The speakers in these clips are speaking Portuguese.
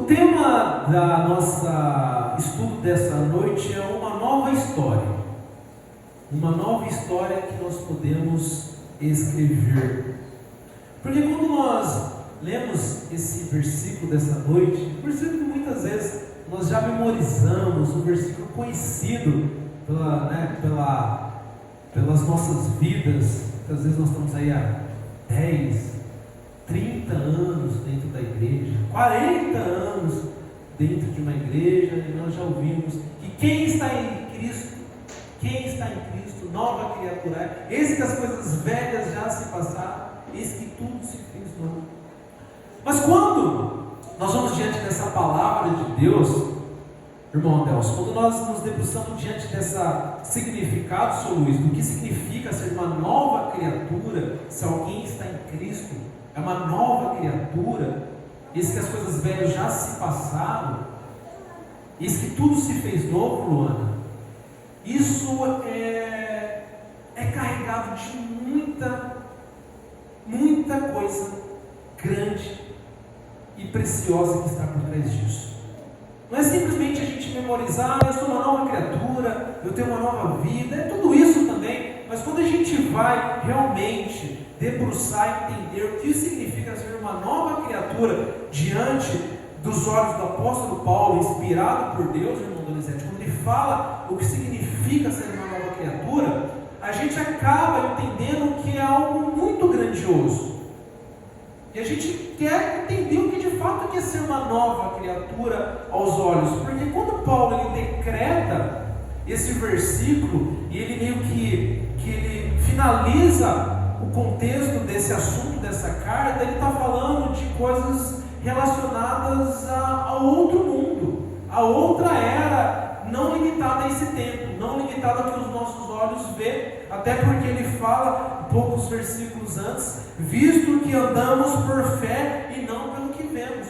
O tema da nossa estudo dessa noite é uma nova história. Uma nova história que nós podemos escrever. Porque quando nós lemos esse versículo dessa noite, por isso que muitas vezes nós já memorizamos um versículo conhecido pelas nossas vidas. Muitas vezes nós estamos aí há 10, 30 anos dentro da igreja, 40 anos dentro de uma igreja, e nós já ouvimos que quem está em Cristo, nova criatura é. Eis que as coisas velhas já se passaram, eis que tudo se fez novo. Mas quando nós vamos diante dessa palavra de Deus, irmão Deus, quando nós nos debruçamos diante dessa significado, Sr. Luiz, do que significa ser uma nova criatura, se alguém está em Cristo, é uma nova criatura, eis que as coisas velhas já se passaram, eis que tudo se fez novo, Luana. Isso é carregado de muita coisa grande e preciosa que está por trás disso. Não é simplesmente a gente memorizar, eu sou uma nova criatura, eu tenho uma nova vida, é tudo isso também, mas quando a gente vai realmente debruçar e entender o que significa ser uma nova criatura diante dos olhos do apóstolo Paulo, inspirado por Deus, irmão Donizete, quando ele fala o que significa ser uma nova criatura, a gente acaba entendendo que é algo muito grandioso. E a gente quer entender o que de fato quer ser uma nova criatura aos olhos. Porque quando Paulo ele decreta esse versículo, e ele meio que ele finaliza o contexto desse assunto, dessa carta, ele está falando de coisas relacionadas a outro mundo, a outra era, não limitada a esse tempo, não limitada ao que os nossos olhos vê, até porque ele fala poucos versículos antes, visto que andamos por fé e não pelo que vemos.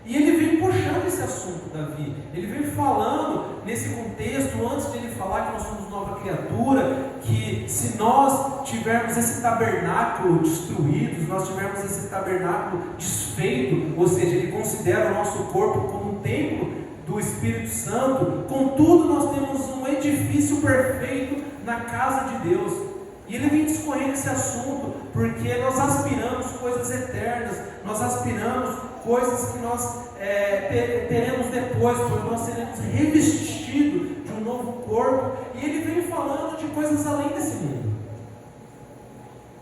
E ele vem puxando esse assunto, Davi. Ele vem falando nesse contexto, antes de ele falar que nós somos nova criatura, que se nós tivermos esse tabernáculo destruído, se nós tivermos esse tabernáculo desfeito, ou seja, ele considera o nosso corpo como um templo do Espírito Santo, contudo nós temos um edifício perfeito na casa de Deus. E ele vem discorrendo esse assunto, porque nós aspiramos coisas eternas, nós aspiramos coisas que nós teremos depois, pois nós seremos revestidos de um novo corpo. E ele vem falando de coisas além desse mundo.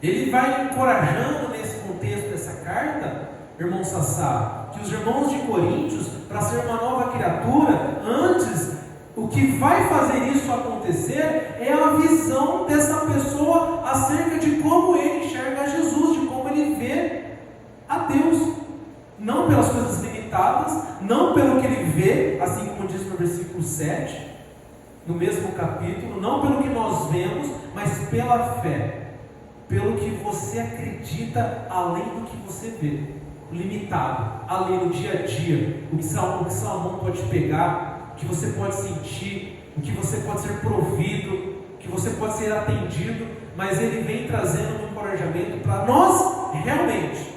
Ele vai encorajando nesse contexto dessa carta, irmão Sassá, que os irmãos de Coríntios, para ser uma nova criatura, antes, o que vai fazer isso acontecer é a visão dessa pessoa acerca de como ele enxerga Jesus, de como ele vê a Deus. Não pelas coisas limitadas, não pelo que ele vê, assim como diz no versículo 7, no mesmo capítulo, não pelo que nós vemos, mas pela fé, pelo que você acredita além do que você vê, limitado, além do dia a dia, o que Salomão pode pegar, o que você pode sentir, o que você pode ser provido, o que você pode ser atendido, mas ele vem trazendo um encorajamento para nós realmente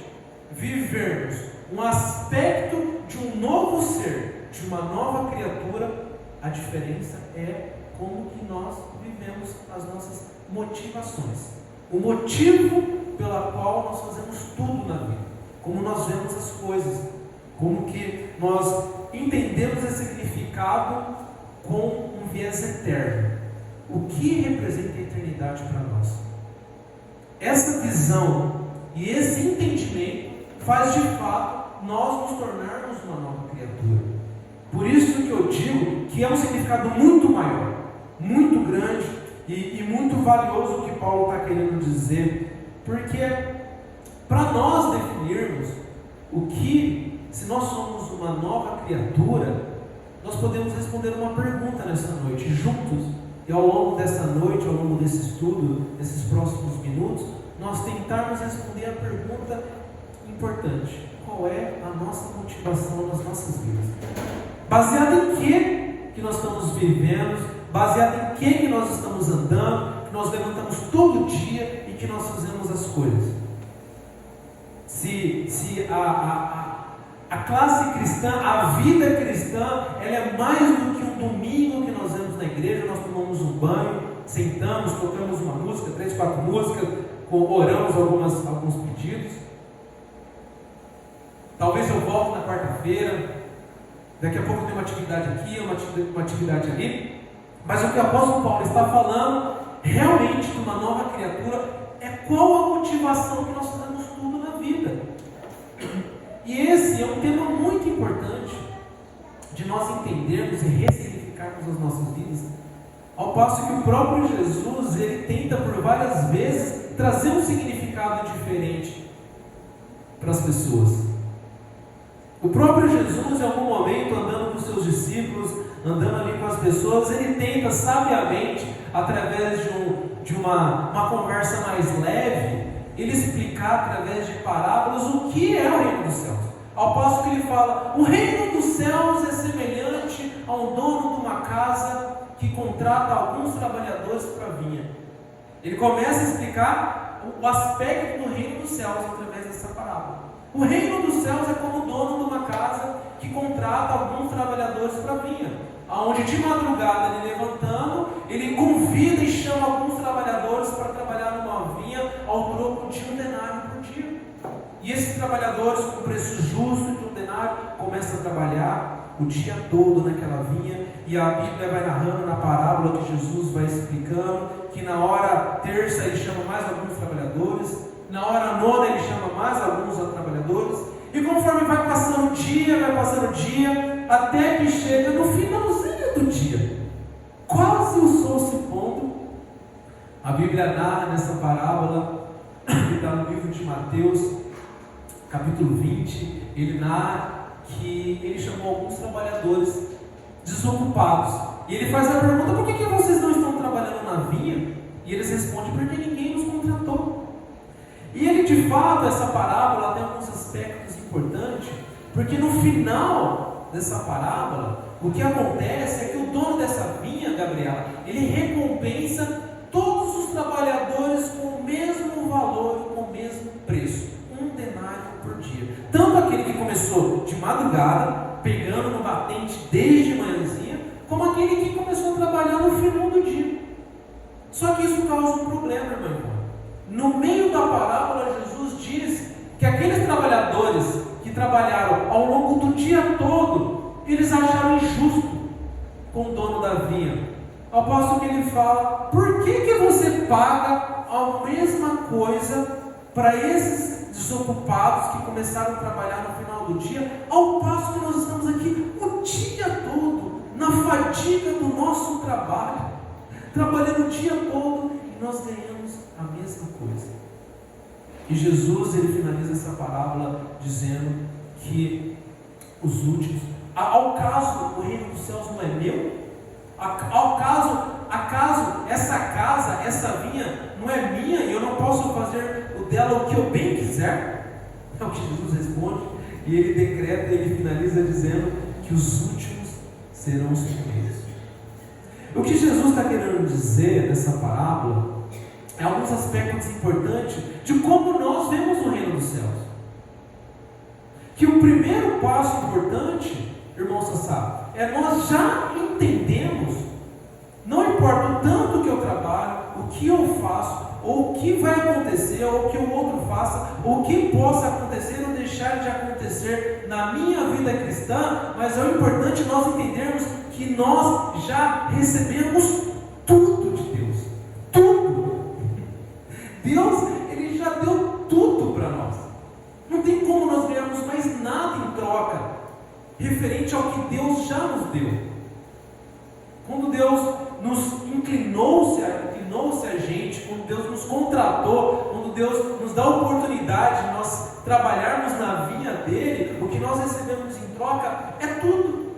vivermos um aspecto de um novo ser, de uma nova criatura. A diferença é como que nós vivemos as nossas motivações, o motivo pela qual nós fazemos tudo na vida, como nós vemos as coisas, como que nós entendemos esse significado com um viés eterno. O que representa a eternidade para nós? Essa visão e esse entendimento faz de fato nós nos tornarmos uma nova criatura. Por isso que eu digo que é um significado muito maior, muito grande e muito valioso que Paulo está querendo dizer, porque para nós definirmos o que, se nós somos uma nova criatura, nós podemos responder uma pergunta nessa noite, juntos, e ao longo dessa noite, ao longo desse estudo, nesses próximos minutos, nós tentarmos responder a pergunta importante: qual é a nossa motivação nas nossas vidas? Baseado em que nós estamos vivendo, baseado em que nós estamos andando, que nós levantamos todo dia e que nós fazemos as coisas. Se a a classe cristã, a vida cristã, ela é mais do que um domingo que nós vamos na igreja, nós tomamos um banho, sentamos, tocamos uma música, 3, 4 músicas, oramos alguns pedidos. Talvez eu volte na quarta-feira, daqui a pouco tem uma atividade aqui, uma atividade ali. Mas o que o apóstolo Paulo está falando, realmente, de uma nova criatura, é qual a motivação que nós fazemos tudo na vida. E esse é um tema muito importante de nós entendermos e ressignificarmos as nossas vidas. Ao passo que o próprio Jesus, ele tenta por várias vezes trazer um significado diferente para as pessoas. O próprio Jesus, em algum momento, andando com seus discípulos, andando ali com as pessoas, ele tenta sabiamente, através de uma conversa mais leve, ele explicar através de parábolas o que é o reino dos céus. Ao passo que ele fala, o reino dos céus é semelhante a um dono de uma casa que contrata alguns trabalhadores para a vinha. Ele começa a explicar o aspecto do reino dos céus através dessa parábola. O reino dos céus é como o dono de uma casa que contrata alguns trabalhadores para a vinha, onde de madrugada ele levantando, ele convida e chama alguns trabalhadores para trabalhar numa vinha ao troco de um denário por dia. E esses trabalhadores, com preço justo de um denário, começam a trabalhar o dia todo naquela vinha. E a Bíblia vai narrando na parábola que Jesus vai explicando que na hora terça ele chama mais alguns trabalhadores, na hora nona ele chama mais alguns trabalhadores, e conforme vai passando o dia, até que chega no finalzinho do dia, quase o sol se pondo, a Bíblia narra nessa parábola, que está no livro de Mateus, capítulo 20, ele narra que ele chamou alguns trabalhadores desocupados, e ele faz a pergunta, por que vocês não estão trabalhando na vinha? E eles respondem, porque ninguém nos contratou. E ele, de fato, essa parábola tem alguns aspectos importantes, porque no final dessa parábola, o que acontece é que o dono dessa vinha, Gabriela, ele recompensa todos os trabalhadores com o mesmo valor e com o mesmo preço, um denário por dia. Tanto aquele que começou de madrugada, pegando no batente desde manhãzinha, como aquele que começou a trabalhar no final do dia. Só que isso causa um problema, meu irmão. No meio da parábola, Jesus diz que aqueles trabalhadores que trabalharam ao longo do dia todo, eles acharam injusto com o dono da vinha. Ao passo que ele fala, por que você paga a mesma coisa para esses desocupados que começaram a trabalhar no final do dia, ao passo que nós estamos aqui o dia todo, na fadiga do nosso trabalho, trabalhando o dia todo, e nós ganhamos a mesma coisa. E Jesus, ele finaliza essa parábola dizendo que os últimos, ao caso o reino dos céus não é meu? Acaso essa casa, essa vinha não é minha e eu não posso fazer dela o que eu bem quiser? É o que Jesus responde, e ele decreta, ele finaliza dizendo que os últimos serão os primeiros. O que Jesus está querendo dizer nessa parábola é alguns aspectos importantes de como nós vemos o reino dos céus. Que o primeiro passo importante, irmão Sassá, é nós já entendemos, não importa o tanto que eu trabalho, o que eu faço, ou o que vai acontecer, ou o que o outro faça, ou o que possa acontecer ou deixar de acontecer na minha vida cristã, mas é importante nós entendermos que nós já recebemos tudo de Deus. Tudo. Deus, ele já deu tudo para nós. Não tem como nós ganharmos mais nada em troca, referente ao que Deus já nos deu. Quando Deus nos inclinou-se a gente, quando Deus nos contratou, quando Deus nos dá a oportunidade de nós trabalharmos na vinha dele, o que nós recebemos em troca é tudo.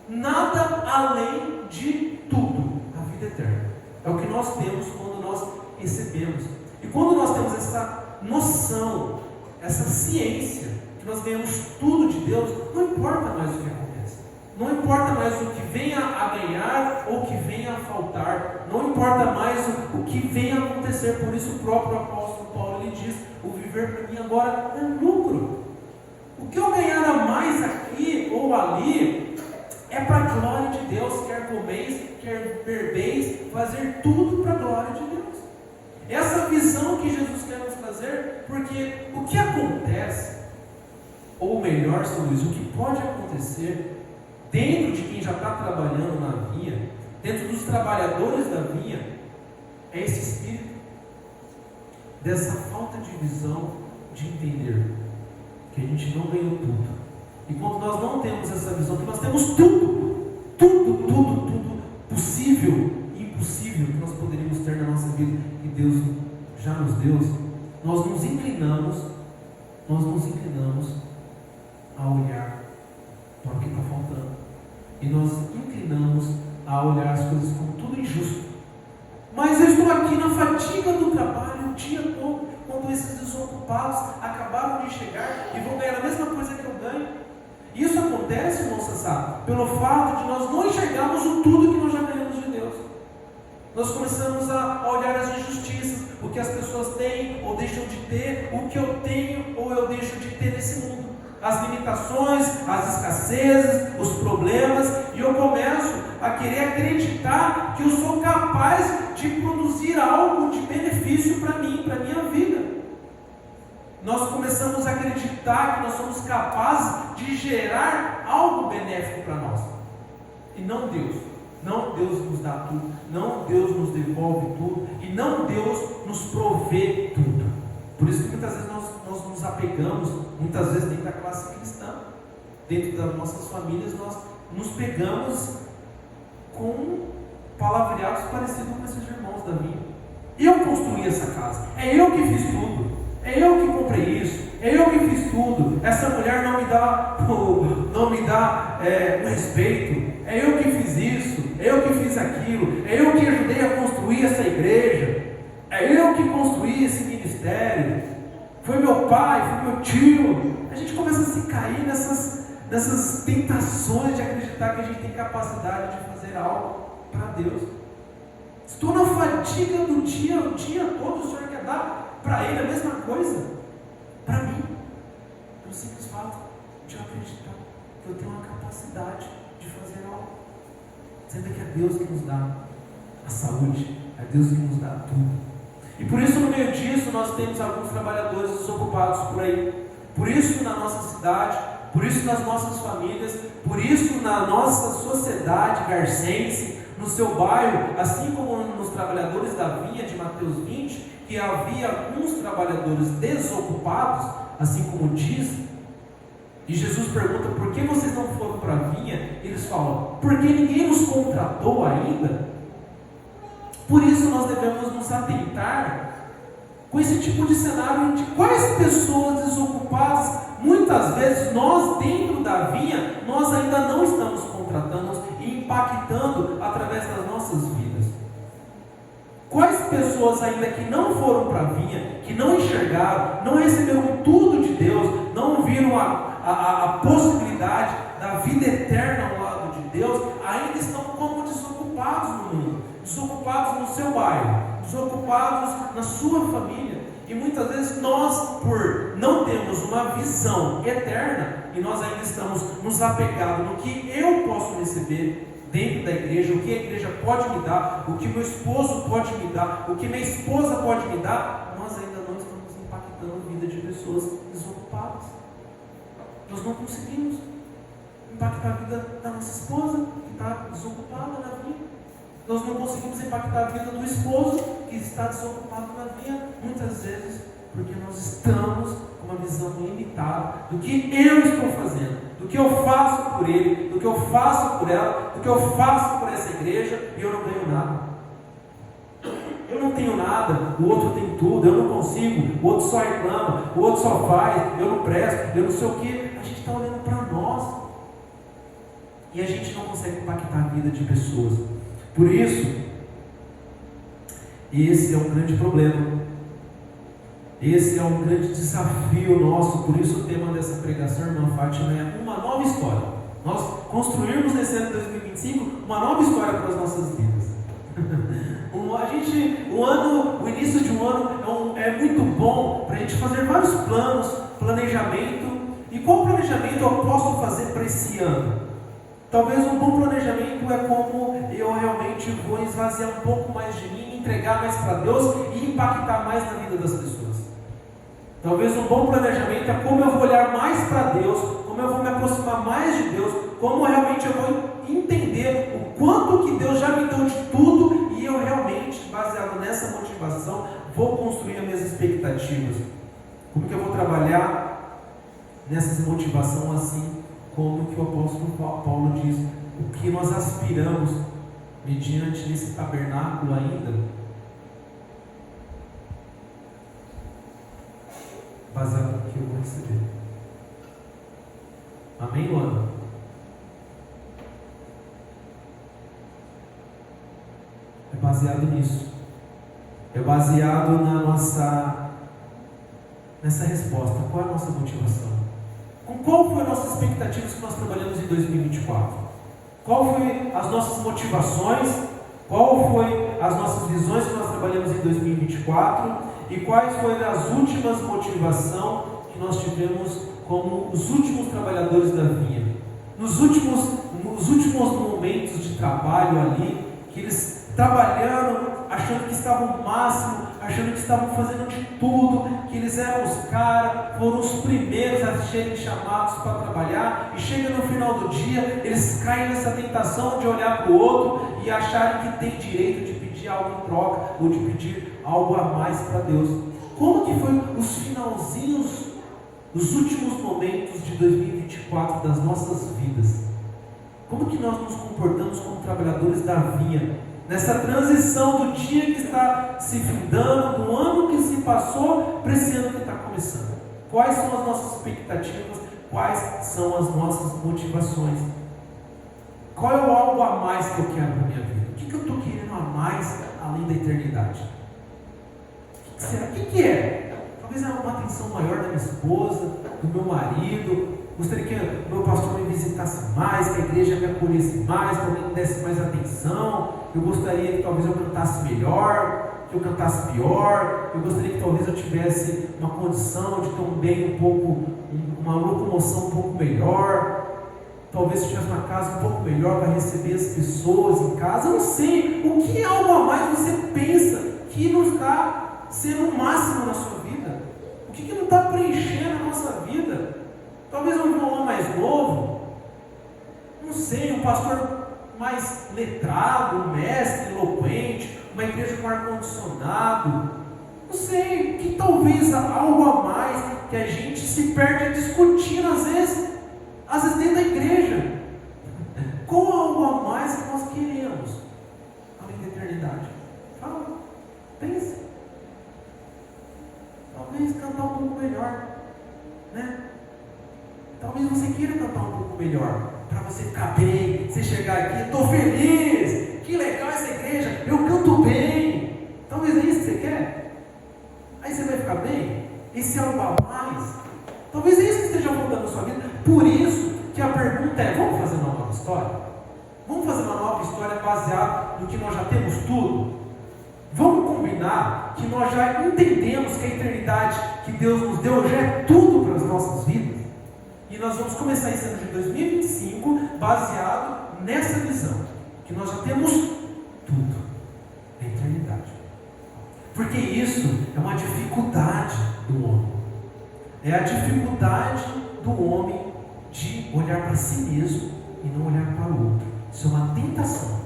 Nada além de tudo. A vida eterna. É o que nós temos quando nós recebemos. E quando nós temos essa noção, essa ciência, que nós ganhamos tudo de Deus, não importa mais o que acontece. Não importa mais o que venha a ganhar ou o que venha a faltar. Não importa mais o que venha a acontecer. Por isso o próprio apóstolo Paulo, ele diz, o viver para mim agora é lucro. O O que eu ganhar a mais aqui ou ali é para a glória de Deus, quer comeis, quer bebeis, fazer tudo para a glória de Deus. Essa visão que Jesus quer nos trazer, porque o que acontece, ou melhor, São Luís, o que pode acontecer dentro de quem já está trabalhando na vinha, dentro dos trabalhadores da vinha, é esse espírito dessa falta de visão, de entender que a gente não ganhou tudo. E quando nós não temos essa visão, que nós temos tudo possível e impossível que nós poderíamos ter na nossa vida, e Deus já nos deu, nós nos inclinamos a olhar para o que está faltando. E nós inclinamos a olhar as coisas como tudo injusto. Mas eu estou aqui na fadiga do trabalho o dia todo, quando esses desocupados acabaram de chegar e vão ganhar a mesma coisa que eu ganho. Isso acontece, irmão Sassá, pelo fato de nós não enxergarmos o tudo que nós já ganhamos de Deus. Nós começamos a olhar as injustiças, o que as pessoas têm ou deixam de ter, o que eu tenho ou eu deixo de ter nesse mundo. As limitações, as escassezes, os problemas, e eu começo a querer acreditar que eu sou capaz de produzir algo de benefício para mim, para a minha vida. Nós começamos a acreditar que nós somos capazes de gerar algo benéfico para nós, e não Deus. Não Deus nos dá tudo, não Deus nos devolve tudo, e não Deus nos provê tudo. Por isso que muitas vezes nós nos apegamos, muitas vezes dentro da classe cristã, dentro das nossas famílias, nós nos pegamos com palavreados parecidos com esses irmãos da minha. Eu construí essa casa, é eu que fiz tudo, é eu que comprei isso, é eu que fiz tudo. Essa mulher não me dá o respeito, é eu que fiz isso, é eu que fiz aquilo, é eu que ajudei a construir essa igreja, é eu que construí esse ministério, foi meu pai, foi meu tio. A gente começa a se cair nessas tentações de acreditar que a gente tem capacidade de fazer algo para Deus. Estou na fadiga do dia, o dia todo, o Senhor quer dar para Ele a mesma coisa, para mim, pelo simples fato de eu acreditar que eu tenho uma capacidade de fazer algo, sendo que é Deus que nos dá a saúde, é Deus que nos dá tudo. E por isso, no meio disso, nós temos alguns trabalhadores desocupados por aí. Por isso, na nossa cidade, por isso nas nossas famílias, por isso na nossa sociedade garcense, no seu bairro, assim como nos trabalhadores da vinha de Mateus 20, que havia alguns trabalhadores desocupados, assim como diz. E Jesus pergunta: por que vocês não foram para a vinha? Eles falam: porque ninguém nos contratou ainda. Por isso nós devemos nos atentar com esse tipo de cenário de quais pessoas desocupadas, muitas vezes nós dentro da vinha, nós ainda não estamos contratando e impactando através das nossas vidas. Quais pessoas ainda que não foram para a vinha, que não enxergaram, não receberam tudo de Deus, não viram a possibilidade da vida eterna ao lado de Deus, ainda estão como desocupados no mundo, desocupados no seu bairro, desocupados na sua família. E muitas vezes nós, por não termos uma visão eterna, e nós ainda estamos nos apegados no que eu posso receber dentro da igreja, o que a igreja pode me dar, o que meu esposo pode me dar, o que minha esposa pode me dar, nós ainda não estamos impactando a vida de pessoas desocupadas. Nós não conseguimos impactar a vida da nossa esposa, que está desocupada na vida. Nós não conseguimos impactar a vida do esposo, que está desocupado na vida, muitas vezes porque nós estamos com uma visão limitada do que eu estou fazendo, do que eu faço por ele, do que eu faço por ela, do que eu faço por essa igreja, e eu não ganho nada. Eu não tenho nada, o outro tem tudo, eu não consigo, o outro só reclama, o outro só faz, eu não presto, eu não sei o que. A gente está olhando para nós e a gente não consegue impactar a vida de pessoas. Por isso, esse é um grande problema, esse é um grande desafio nosso. Por isso o tema dessa pregação, irmã Fátima, é uma nova história. Nós construirmos nesse ano de 2025 uma nova história para as nossas vidas. O início de um ano é muito bom para a gente fazer vários planos, planejamento, E qual planejamento eu posso fazer para esse ano? Talvez um bom planejamento é como eu realmente vou esvaziar um pouco mais de mim, entregar mais para Deus e impactar mais na vida das pessoas. Talvez um bom planejamento é como eu vou olhar mais para Deus, como eu vou me aproximar mais de Deus, como realmente eu vou entender o quanto que Deus já me deu de tudo e eu realmente, baseado nessa motivação, vou construir as minhas expectativas. Como que eu vou trabalhar nessa motivação assim, como que o apóstolo Paulo diz, o que nós aspiramos mediante esse tabernáculo ainda, baseado no que eu vou receber. Amém, Luana? É baseado nisso. É baseado nessa resposta. Qual é a nossa motivação? Com qual foi a nossa expectativa que nós trabalhamos em 2024? Qual foi as nossas motivações? Qual foi as nossas visões que nós trabalhamos em 2024? E quais foram as últimas motivações que nós tivemos como os últimos trabalhadores da vinha? Nos últimos momentos de trabalho ali, que eles trabalhando, achando que estavam no máximo, achando que estavam fazendo de tudo, que eles eram os caras, foram os primeiros a serem chamados para trabalhar, e chega no final do dia, eles caem nessa tentação de olhar para o outro e acharem que tem direito de pedir algo em troca, ou de pedir algo a mais para Deus. Como que foi os finalzinhos, os últimos momentos de 2024 das nossas vidas? Como que nós nos comportamos como trabalhadores da vinha? Nessa transição do dia que está se findando, do ano que se passou, para esse ano que está começando. Quais são as nossas expectativas? Quais são as nossas motivações? Qual é o algo a mais que eu quero para a minha vida? O que eu estou querendo a mais além da eternidade? O que será? O que é? Talvez é uma atenção maior da minha esposa, do meu marido. Gostaria que o meu pastor me visitasse mais, que a igreja me acolhesse mais, que alguém me desse mais atenção. Eu gostaria que talvez eu cantasse melhor, que eu cantasse pior. Eu gostaria que talvez eu tivesse uma condição de também uma locomoção um pouco melhor. Talvez eu tivesse uma casa um pouco melhor para receber as pessoas em casa. Eu não sei. O que é algo a mais você pensa que não está sendo o máximo na sua vida? O que não está preenchendo a nossa vida? Talvez um irmão mais novo, não sei, um pastor mais letrado, um mestre eloquente, uma igreja com ar-condicionado, não sei, que talvez algo a mais que a gente se perde discutindo às vezes dentro da igreja. Qual algo a mais que nós queremos além da eternidade? Fala, pensa. Talvez cantar um pouco melhor, né? Talvez você queira cantar um pouco melhor, para você ficar bem, você chegar aqui, estou feliz, que legal essa igreja, eu canto bem. Talvez é isso que você quer. Aí você vai ficar bem. Esse é algo a mais. Talvez é isso que esteja voltando na sua vida. Por isso que a pergunta é: vamos fazer uma nova história? Vamos fazer uma nova história baseada no que nós já temos tudo? Vamos combinar que nós já entendemos que a eternidade que Deus nos deu já é tudo para as nossas vidas? E nós vamos começar esse ano de 2025 baseado nessa visão, que nós já temos tudo, a eternidade. Porque isso é uma dificuldade do homem. É a dificuldade do homem de olhar para si mesmo e não olhar para o outro. Isso é uma tentação.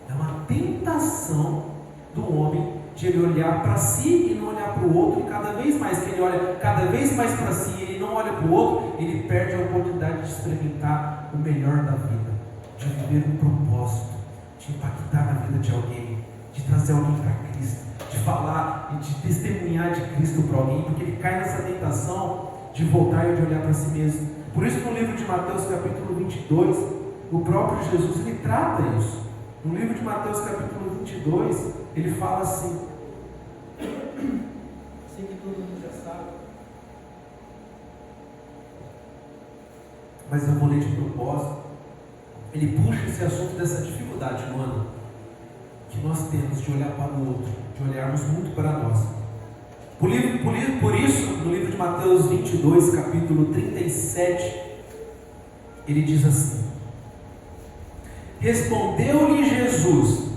É uma tentação do homem de ele olhar para si e não olhar para o outro, e cada vez mais que ele olha cada vez mais para si e ele não olha para o outro, ele perde a oportunidade de experimentar o melhor da vida, de viver um propósito, de impactar na vida de alguém, de trazer alguém para Cristo, de falar e de testemunhar de Cristo para alguém, porque ele cai nessa tentação de voltar e de olhar para si mesmo. Por isso, no livro de Mateus capítulo 22, o próprio Jesus ele trata isso. No livro de Mateus capítulo 22, ele fala assim: assim que todo mundo já sabe, mas eu vou ler de propósito. Ele puxa esse assunto dessa dificuldade, mano, que nós temos de olhar para o outro, de olharmos muito para nós. Por isso, no livro de Mateus 22, capítulo 37, ele diz assim: respondeu-lhe Jesus: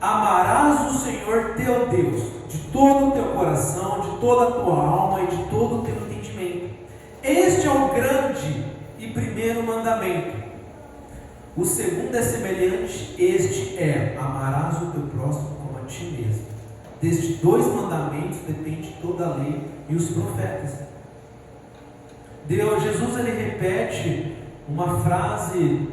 amarás o Senhor teu Deus de todo o teu coração, de toda a tua alma e de todo o teu entendimento. Este é o grande e primeiro mandamento. O segundo é semelhante, este é: amarás o teu próximo como a ti mesmo. Destes dois mandamentos depende toda a lei e os profetas. Jesus ele repete uma frase,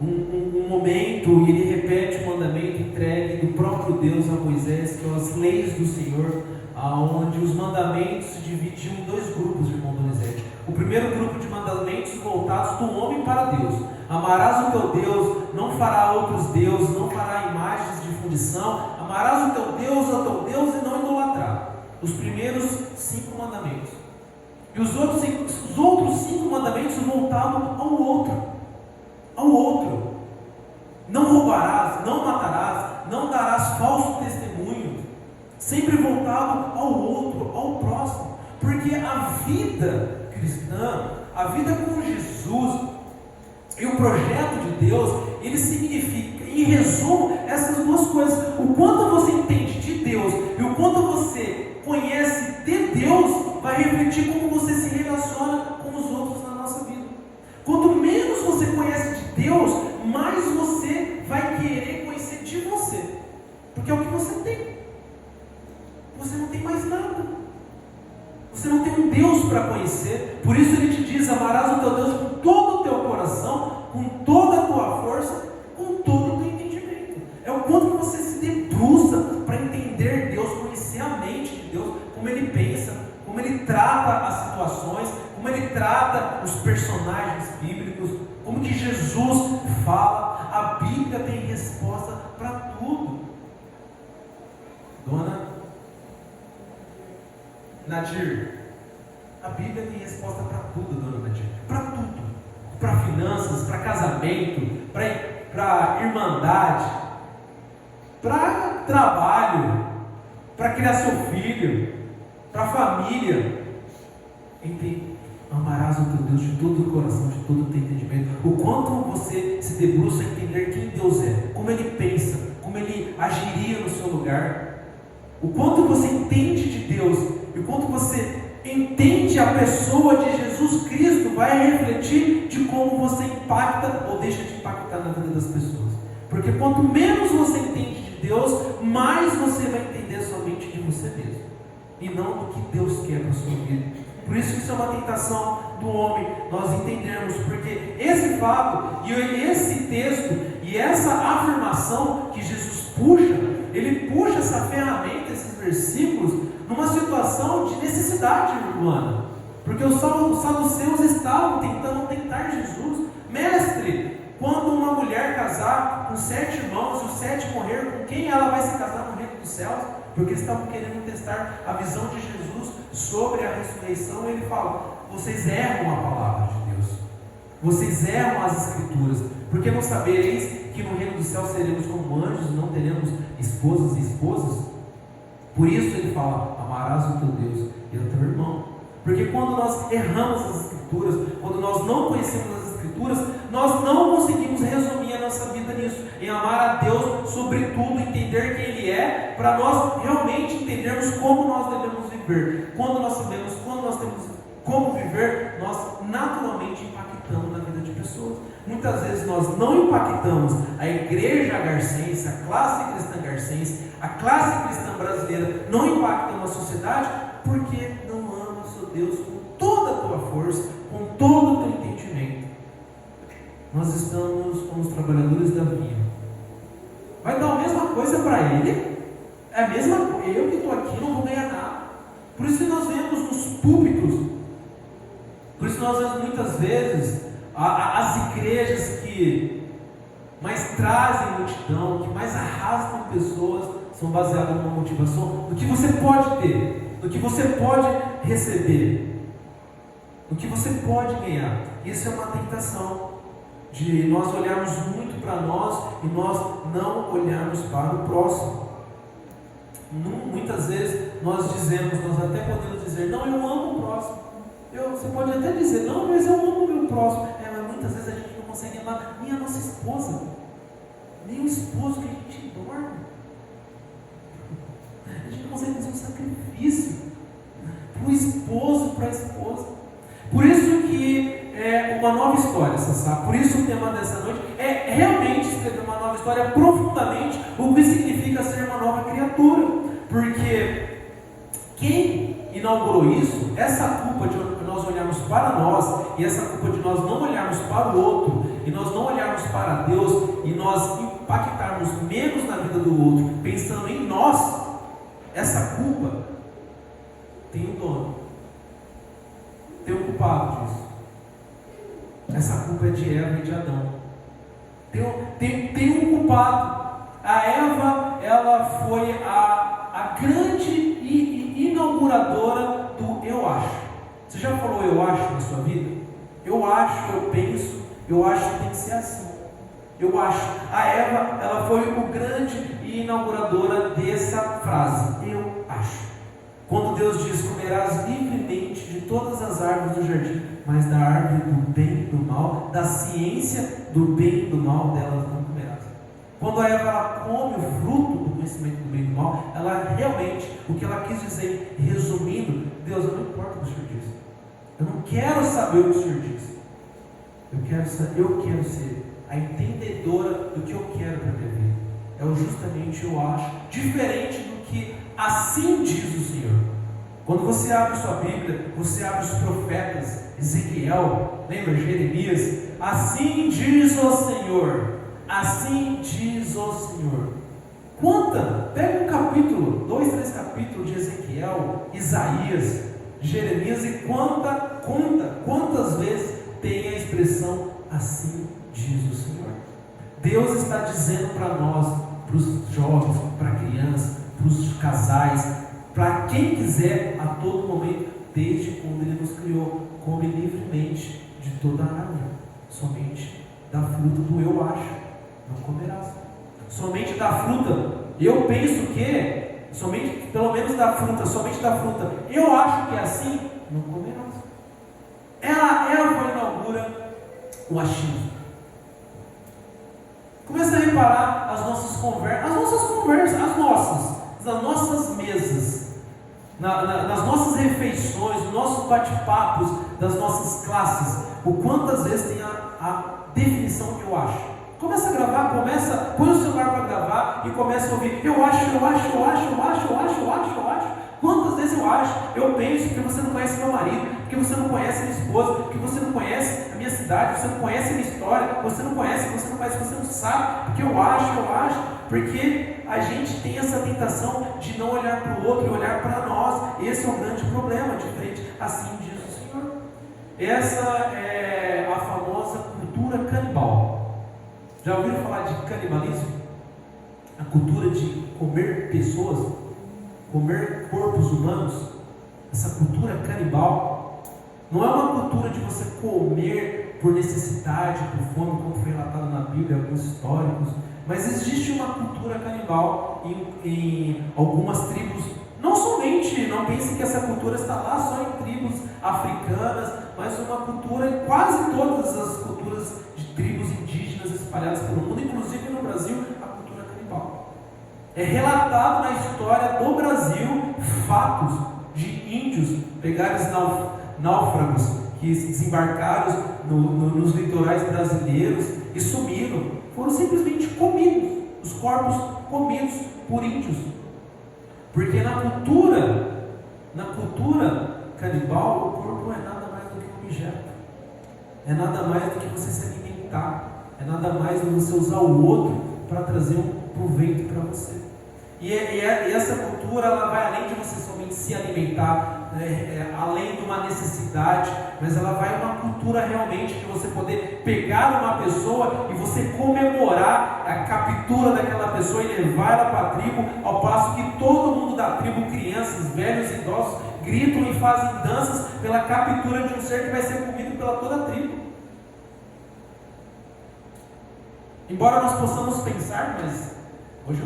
um momento, e ele repete o mandamento entregue do próprio Deus a Moisés, que são as leis do Senhor, onde os mandamentos se dividiam em dois grupos, irmão Donizete. O primeiro grupo de mandamentos voltados do homem para Deus: amarás o teu Deus, não fará outros deuses, não fará imagens de fundição, amarás o teu Deus e não idolatrar. Os primeiros 5 mandamentos. E os outros 5 mandamentos voltavam ao outro. Não roubarás, não matarás, não darás falso testemunho. Sempre voltado ao outro, ao próximo. Porque a vida cristã, a vida com Jesus e o projeto de Deus, ele significa, em resumo, essas duas coisas. O quanto você entende de Deus e o quanto você conhece de Deus vai refletir como você se relaciona com os outros na nossa vida. Quanto menos você conhece de Deus, mais você vai querer conhecer de você, porque é o que você tem. Você não tem mais nada. Você não tem um Deus para conhecer. Por isso ele te diz: amarás o teu Deus com todo o teu coração, com toda a tua força, com todo o teu entendimento. É o quanto você se debruça para entender Deus, conhecer a mente de Deus, como Ele pensa, como Ele trata as situações, como Ele trata os personagens bíblicos, como que Jesus fala. A Bíblia tem resposta para tudo. Dona Nadir, a Bíblia tem resposta para tudo, dona Nadir. Para tudo. Para finanças, para casamento, para irmandade, para trabalho, para criar seu filho, para família. Amarás o teu Deus de todo o coração, de todo o teu entendimento. O quanto você se debruça a entender quem Deus é, como Ele pensa, como Ele agiria no seu lugar. O quanto você entende de Deus e o quanto você entende a pessoa de Jesus Cristo vai refletir de como você impacta ou deixa de impactar na vida das pessoas. Porque quanto menos você entende de Deus, mais você vai entender somente de você mesmo, e não do que Deus quer para a sua vida. Por isso que isso é uma tentação do homem, nós entendermos, porque esse fato, e esse texto, e essa afirmação que Jesus puxa, ele puxa essa ferramenta, esses versículos, numa situação de necessidade humana. Porque os saduceus estavam tentando tentar Jesus. Mestre, quando uma mulher casar com 7 irmãos e os 7 morrer, com quem ela vai se casar no reino dos céus? Porque eles estavam querendo testar a visão de Jesus sobre a ressurreição. Ele fala: vocês erram a palavra de Deus, vocês erram as escrituras, porque não sabereis que no reino dos céus seremos como anjos, não teremos esposas e esposas? Por isso ele fala: amarás o teu Deus e o teu irmão. Porque quando nós erramos as escrituras, quando nós não conhecemos as escrituras, nós não conseguimos resumir a nossa vida nisso, em amar a Deus sobre tudo, entender quem Ele é, para nós realmente entendermos como nós devemos viver. Quando nós sabemos, quando nós temos como viver, nós naturalmente impactamos na vida de pessoas. Muitas vezes nós não impactamos a igreja garcense, a classe cristã garcense, a classe cristã brasileira, não impacta na sociedade porque não ama o seu Deus com toda a tua força, com todo o teu entendimento. Nós estamos como os trabalhadores da vinha. Vai dar a mesma coisa para ele, é a mesma coisa. Eu que estou aqui não vou ganhar nada. Por isso que nós vemos nos púlpitos, por isso nós vemos muitas vezes as igrejas que mais trazem multidão, que mais arrastam pessoas, são baseadas numa motivação do que você pode ter, do que você pode receber, do que você pode ganhar. Isso é uma tentação de nós olharmos muito para nós e nós não olharmos para o próximo. Muitas vezes nós até podemos dizer, não, eu amo o próximo. Você pode até dizer, não, mas eu amo o meu próximo. Mas muitas vezes a gente não consegue amar nem a nossa esposa, nem o esposo que a gente dorme. A gente não consegue fazer um sacrifício para o esposo, para a esposa. Por isso que é uma nova história, Sassá. Por isso o tema dessa noite é realmente escrever uma nova história profundamente, o que significa ser uma nova criatura. Porque quem inaugurou isso, essa culpa de nós olharmos para nós, e essa culpa de nós não olharmos para o outro, e nós não olharmos para Deus, e nós impactarmos menos na vida do outro, pensando em nós, essa culpa tem um dono, tem um culpado disso. Essa culpa é de Eva e de Adão. Tem um culpado. A Eva, ela foi a grande e inauguradora do eu acho. Você já falou eu acho na sua vida? Eu acho, eu penso, eu acho que tem que ser assim. Eu acho. A Eva, ela foi o grande e inauguradora dessa frase. Eu acho. Quando Deus diz, comerás livremente de todas as árvores do jardim, mas da árvore do bem e do mal, da ciência do bem e do mal, dela não comerás. Quando a Eva ela come o fruto do conhecimento do bem e do mal, ela realmente, o que ela quis dizer, resumindo, Deus, não importa o que o Senhor diz. Eu não quero saber o que o Senhor diz. Eu quero ser a entendedora do que eu quero para a minha vida. É o justamente eu acho, diferente do que assim diz o Senhor. Quando você abre sua Bíblia, você abre os profetas, Ezequiel, lembra Jeremias? Assim diz o Senhor, assim diz o Senhor. Pega um capítulo, 2, 3 capítulos de Ezequiel, Isaías, Jeremias e conta quantas vezes tem a expressão assim diz o Senhor. Deus está dizendo para nós, para os jovens, para a criança, para os casais, para quem quiser, a todo momento, desde quando Ele nos criou, come livremente de toda a árvore, somente da fruta do eu acho, não comerás. Somente da fruta, eu penso que, somente, pelo menos da fruta, somente da fruta, eu acho que é assim, não comerás. Ela inaugura o achismo. Começa a reparar as nossas conversas, nas nossas mesas, nas nossas refeições, nos nossos bate-papos, das nossas classes, o quantas vezes tem a definição de eu acho. Começa a gravar, põe o celular para gravar e começa a ouvir, eu acho. Quantas vezes eu acho, eu penso, porque você não conhece meu marido, porque você não conhece minha esposa, porque você não conhece a minha cidade, você não conhece a minha história, você não sabe, porque eu acho, porque a gente tem essa tentação de não olhar para o outro e olhar para nós. Esse é o grande problema, diferente, assim diz o Senhor. Essa é a famosa cultura canibal. Já ouviram falar de canibalismo? A cultura de comer pessoas, comer corpos humanos. Essa cultura canibal não é uma cultura de você comer por necessidade, por fome, como foi relatado na Bíblia, alguns históricos, mas existe uma cultura canibal em algumas tribos. Não somente, não pense que essa cultura está lá só em tribos africanas, mas uma cultura em quase todas as culturas de tribos indígenas espalhadas pelo mundo, inclusive no Brasil, a cultura canibal. É relatado na história do Brasil fatos de índios pegares náufragos que desembarcaram nos litorais brasileiros e sumiram. Foram simplesmente comidos, os corpos comidos por índios. Porque na cultura canibal, o corpo não é nada mais do que um objeto. É nada mais do que você se alimentar. É nada mais do que você usar o outro para trazer um proveito para você. E essa cultura, ela vai além de você somente se alimentar, além de uma necessidade, mas ela vai uma cultura realmente de você poder pegar uma pessoa e você comemorar a captura daquela pessoa e levar ela para a tribo, ao passo que todo mundo da tribo, crianças, velhos, idosos, gritam e fazem danças pela captura de um ser que vai ser comido pela toda a tribo. Embora nós possamos pensar, mas hoje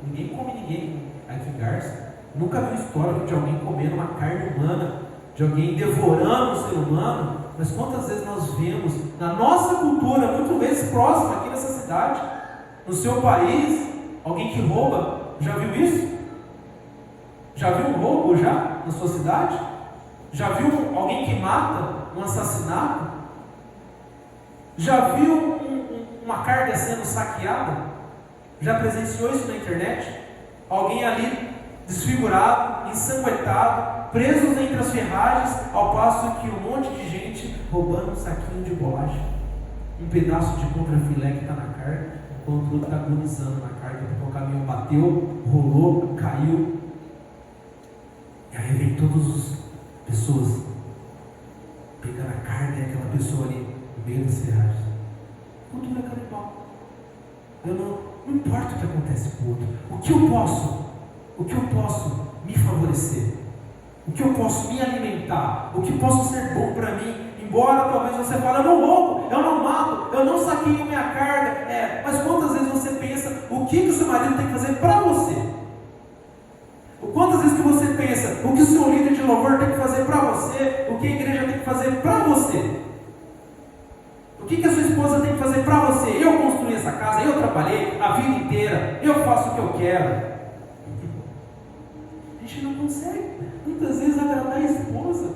ninguém come ninguém. Ike Garcia. Nunca vi histórico de alguém comendo uma carne humana, de alguém devorando um ser humano, mas quantas vezes nós vemos na nossa cultura, muitas vezes próxima aqui nessa cidade, no seu país, alguém que rouba? Já viu isso? Já viu um roubo já na sua cidade? Já viu alguém que mata, um assassinato? Já viu uma carga sendo saqueada? Já presenciou isso na internet? Alguém ali desfigurado, ensanguentado, presos entre as ferragens, ao passo que um monte de gente roubando um saquinho de bolacha, um pedaço de contrafilé que está na carga, enquanto o outro está agonizando na carga, porque o caminhão bateu, rolou, caiu. E aí vem todas as pessoas pegando a carga e aquela pessoa ali no meio das ferragens. Cultura canibal. Não importa o que acontece com o outro. O que eu posso me favorecer? O que eu posso me alimentar? O que posso ser bom para mim? Embora talvez você fale, eu não roubo, eu não mato, eu não saqueio minha carga. Mas quantas vezes você pensa o que o seu marido tem que fazer para você? Quantas vezes que você pensa o que o seu líder de louvor tem que fazer para você? O que a igreja tem que fazer para você? O que a sua esposa tem que fazer para você? Eu construí essa casa, eu trabalhei a vida inteira, eu faço o que eu quero. A gente não consegue, muitas vezes, agradar a esposa.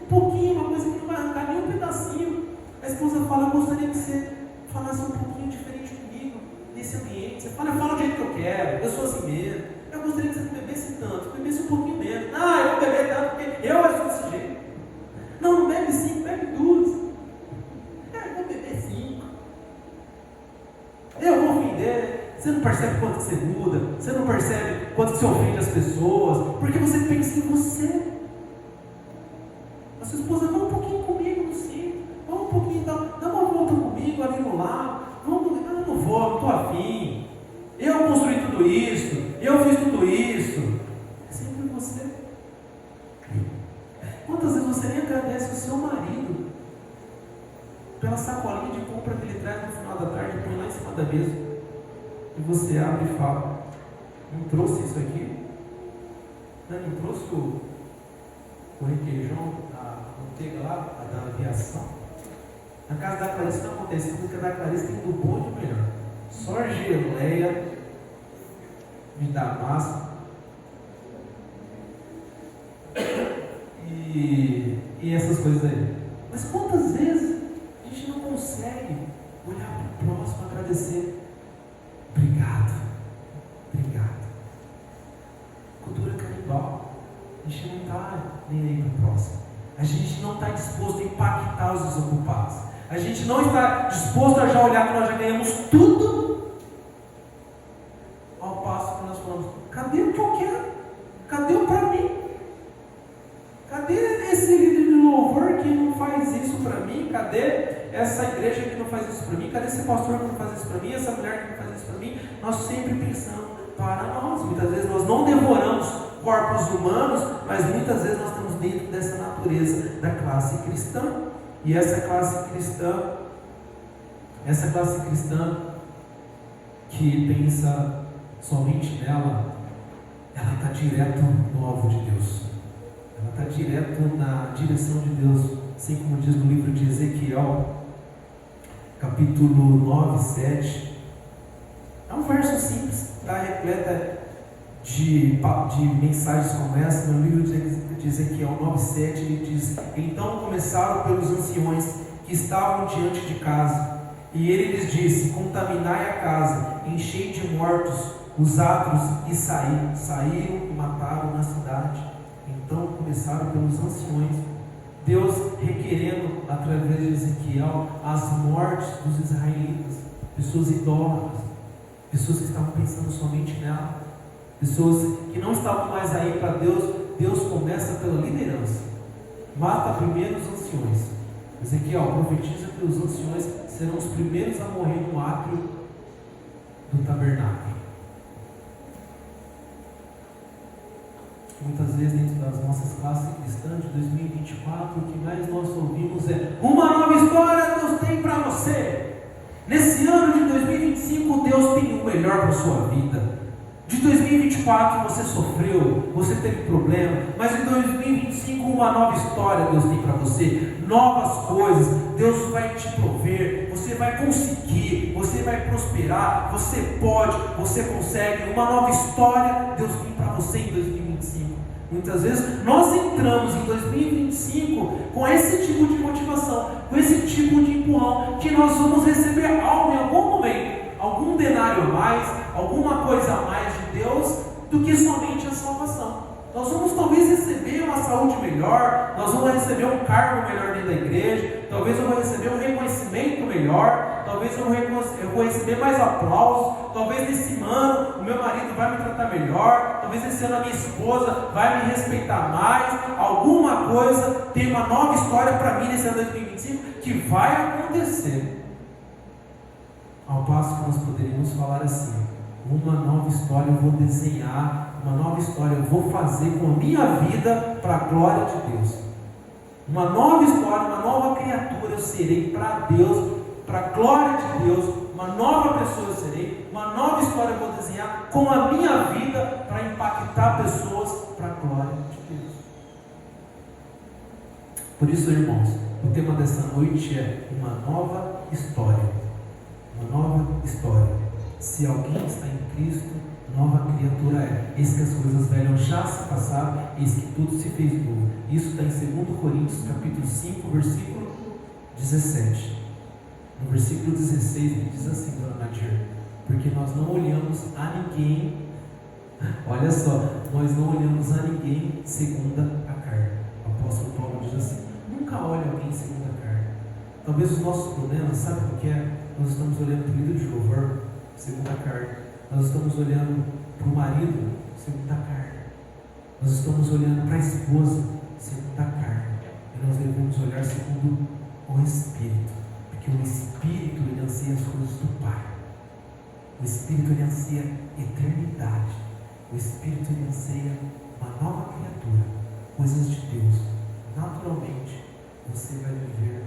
Um pouquinho, uma coisa que não vai arrancar nem um pedacinho. A esposa fala, eu gostaria que você falasse um pouquinho diferente comigo, nesse ambiente. Você fala, eu falo do jeito que eu quero, eu sou assim mesmo. Eu gostaria que você não bebesse tanto, bebesse um pouquinho menos. Não, eu vou beber tanto porque eu sou desse jeito. Não bebe 5, bebe 2. Eu vou beber 5. Eu vou ofender. Você não percebe quanto que você muda, você não percebe quanto que você ofende as pessoas, porque você pensa em você. A sua esposa, vá um pouquinho comigo no cinto, vá um pouquinho, dá uma volta comigo ali no lado, eu não vou, não estou afim. Eu construí tudo isso, eu fiz tudo isso. É sempre você. Quantas vezes você nem agradece o seu marido pela sacolinha de compra que ele traz no final da tarde e põe lá em cima da mesa? E você abre e fala, não trouxe isso aqui? Não trouxe o requeijão, a manteiga lá, da aviação? Na casa da Clarice não acontece, porque da Clarice tem do bom e do melhor. Só geleia de damasco e essas coisas aí. Mas quantas vezes a gente não consegue olhar para o próximo, agradecer? Obrigado. Cultura canibal. A gente não está nem aí para o próximo. A gente não está disposto a impactar os desocupados. A gente não está disposto a já olhar que nós já ganhamos tudo. Ao passo que nós falamos, cadê o que eu quero? Cadê o para mim? Cadê esse líder de louvor que não faz isso para mim? Cadê essa igreja que não faz isso para mim? Cadê esse pastor que não faz isso para mim? Essa mulher que não faz isso para mim? Nós sempre pensamos para nós. Muitas vezes nós não devoramos corpos humanos, mas muitas vezes nós estamos dentro dessa natureza da classe cristã. E essa classe cristã que pensa somente nela, ela está direto no alvo de Deus. Ela está direto na direção de Deus, assim como diz no livro de Ezequiel, capítulo 9, 7. É um verso simples, está repleta de mensagens como essa. No livro de Ezequiel 9, 7, ele diz: então começaram pelos anciões que estavam diante de casa, e ele lhes disse: contaminai a casa, enchei de mortos os atos, e saíram e mataram na cidade. Então começaram pelos anciões, Deus requerendo através de Ezequiel as mortes dos israelitas, pessoas idólatras, pessoas que estavam pensando somente nela, pessoas que não estavam mais aí para Deus. Deus começa pela liderança, mata primeiro os anciões. Ezequiel profetiza que os anciões serão os primeiros a morrer no átrio do tabernáculo. Muitas vezes dentro das nossas classes cristãs de 2024, o que mais nós ouvimos é: uma nova história Deus tem para você. Nesse ano de 2025, Deus tem o melhor para a sua vida. De 2024 você sofreu, você teve problema, mas em 2025 uma nova história Deus tem para você, novas coisas, Deus vai te prover, você vai conseguir, você vai prosperar, você pode, você consegue, uma nova história Deus tem para você em 2025. Muitas vezes nós entramos em 2025 com esse tipo de motivação, com esse tipo de empurrão, que nós vamos receber algo em algum momento, algum denário a mais, alguma coisa a mais de Deus do que somente a salvação. Nós vamos talvez receber uma saúde melhor, nós vamos receber um cargo melhor dentro da igreja, talvez eu vou receber um reconhecimento melhor, talvez eu vou receber mais aplausos, talvez esse ano o meu marido vai me tratar melhor, talvez esse ano a minha esposa vai me respeitar mais, alguma coisa, tem uma nova história para mim nesse ano de 2025 que vai acontecer. Ao passo que nós poderíamos falar assim: uma nova história eu vou desenhar, uma nova história eu vou fazer com a minha vida para a glória de Deus. Uma nova história, uma nova criatura eu serei para Deus, para a glória de Deus. Uma nova pessoa eu serei, uma nova história eu vou desenhar com a minha vida para impactar pessoas para a glória de Deus. Por isso, irmãos, o tema dessa noite é uma nova história. Uma nova história. Se alguém está em Cristo, nova criatura é. Eis que as coisas velhas já se passaram, eis que tudo se fez novo. Isso está em 2 Coríntios capítulo 5, versículo 17. No versículo 16 ele diz assim, dona Nadir: porque nós não olhamos a ninguém, olha só, nós não olhamos a ninguém segundo a carne. O apóstolo Paulo diz assim: nunca olhe alguém segundo a carne. Talvez os nossos problemas, sabe o que é? Nós estamos olhando para o líder de louvor segundo a carne. Nós estamos olhando para o marido segundo a carne. Nós estamos olhando para a esposa segundo a carne. E nós devemos olhar segundo o Espírito. Porque o Espírito, ele anseia as coisas do Pai. O Espírito, ele anseia eternidade. O Espírito, ele anseia uma nova criatura, coisas de Deus. Naturalmente, você vai viver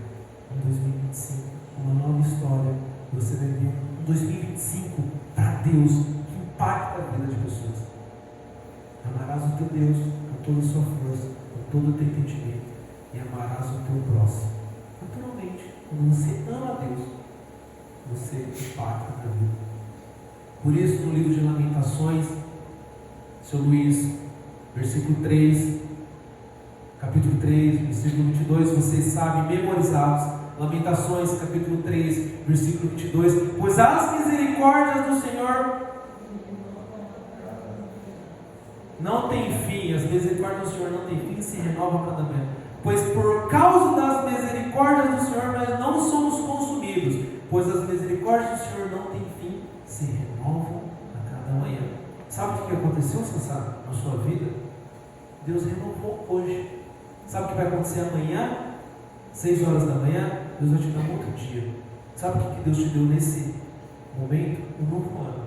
um 2025, uma nova história. Você vai viver um 2025 para Deus, que impacta a vida de pessoas. Amarás o teu Deus com toda a sua força, com todo o teu entendimento, e amarás o teu próximo. Naturalmente, quando você ama a Deus, você impacta na vida. Por isso, no livro de Lamentações, seu Luiz, versículo 3, capítulo 3, versículo 22, vocês sabem, memorizados. Lamentações, capítulo 3, versículo 22: pois as misericórdias do Senhor não têm fim, as misericórdias do Senhor não têm fim, se renovam a cada manhã. Pois por causa das misericórdias do Senhor nós não somos consumidos, pois as misericórdias do Senhor não têm fim, se renovam a cada manhã. Sabe o que aconteceu, Sansá, na sua vida? Deus renovou hoje. Sabe o que vai acontecer amanhã? 6 horas da manhã, Deus vai te dar um outro dia. Sabe o que Deus te deu nesse momento? Um novo ano.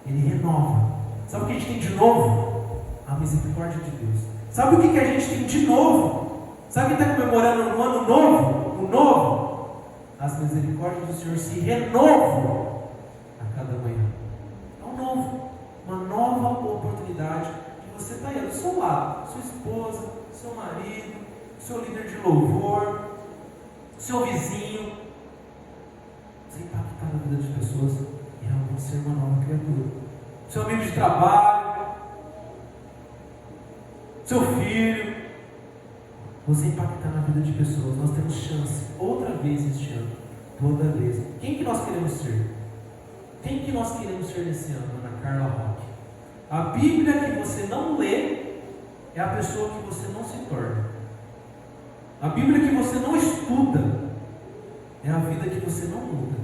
Ele renova. Sabe o que a gente tem de novo? A misericórdia de Deus. Sabe o que a gente tem de novo? Sabe quem está comemorando um ano novo? O novo? As misericórdias do Senhor se renovam a cada manhã. É um novo, uma nova oportunidade que você está aí do seu lado, sua esposa, seu marido, seu líder de louvor, seu vizinho. Você impactar na vida de pessoas e realmente ser uma nova criatura. Seu amigo de trabalho, seu filho. Você impactar na vida de pessoas. Nós temos chance outra vez este ano, toda vez. Quem que nós queremos ser? Quem que nós queremos ser nesse ano, Ana Carla Roque? A Bíblia que você não lê é a pessoa que você não se torna. A Bíblia que você não estuda é a vida que você não muda.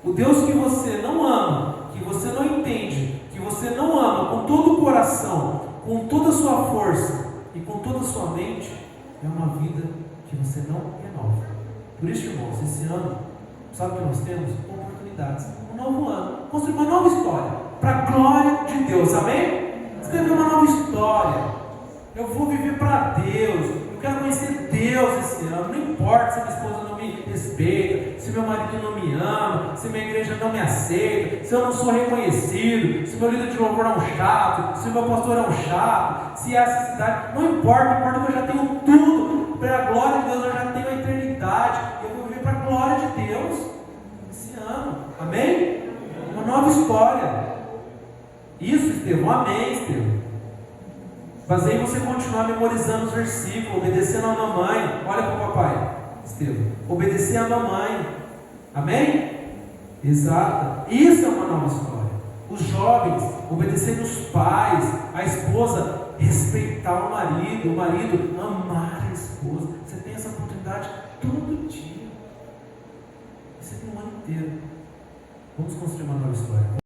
O Deus que você não ama, que você não entende, que você não ama com todo o coração, com toda a sua força e com toda a sua mente, é uma vida que você não renova. Por isso, irmãos, esse ano, sabe o que nós temos? Oportunidades. Um novo ano, construir uma nova história para a glória de Deus, amém? Escrever uma nova história. Eu vou viver para Deus. Eu quero conhecer Deus esse ano. Não importa se a minha esposa não me respeita, se se meu marido não me ama, se minha igreja não me aceita, se eu não sou reconhecido, se meu líder de louvor é um chato, se meu pastor é um chato, se essa cidade, não importa, importa que eu já tenho tudo, para a glória de Deus, eu já tenho a eternidade, eu vou viver para a glória de Deus, esse ano, amém? Uma nova história. Isso, Estevão, amém, Estevão. Fazer você continuar memorizando os versículos, obedecendo a mamãe. Olha para o papai, Estevão. Obedecer a mamãe. Amém? Exato. Isso é uma nova história. Os jovens obedecerem os pais, a esposa respeitar o marido amar a esposa. Você tem essa oportunidade todo dia. Você tem um ano inteiro. Vamos construir uma nova história.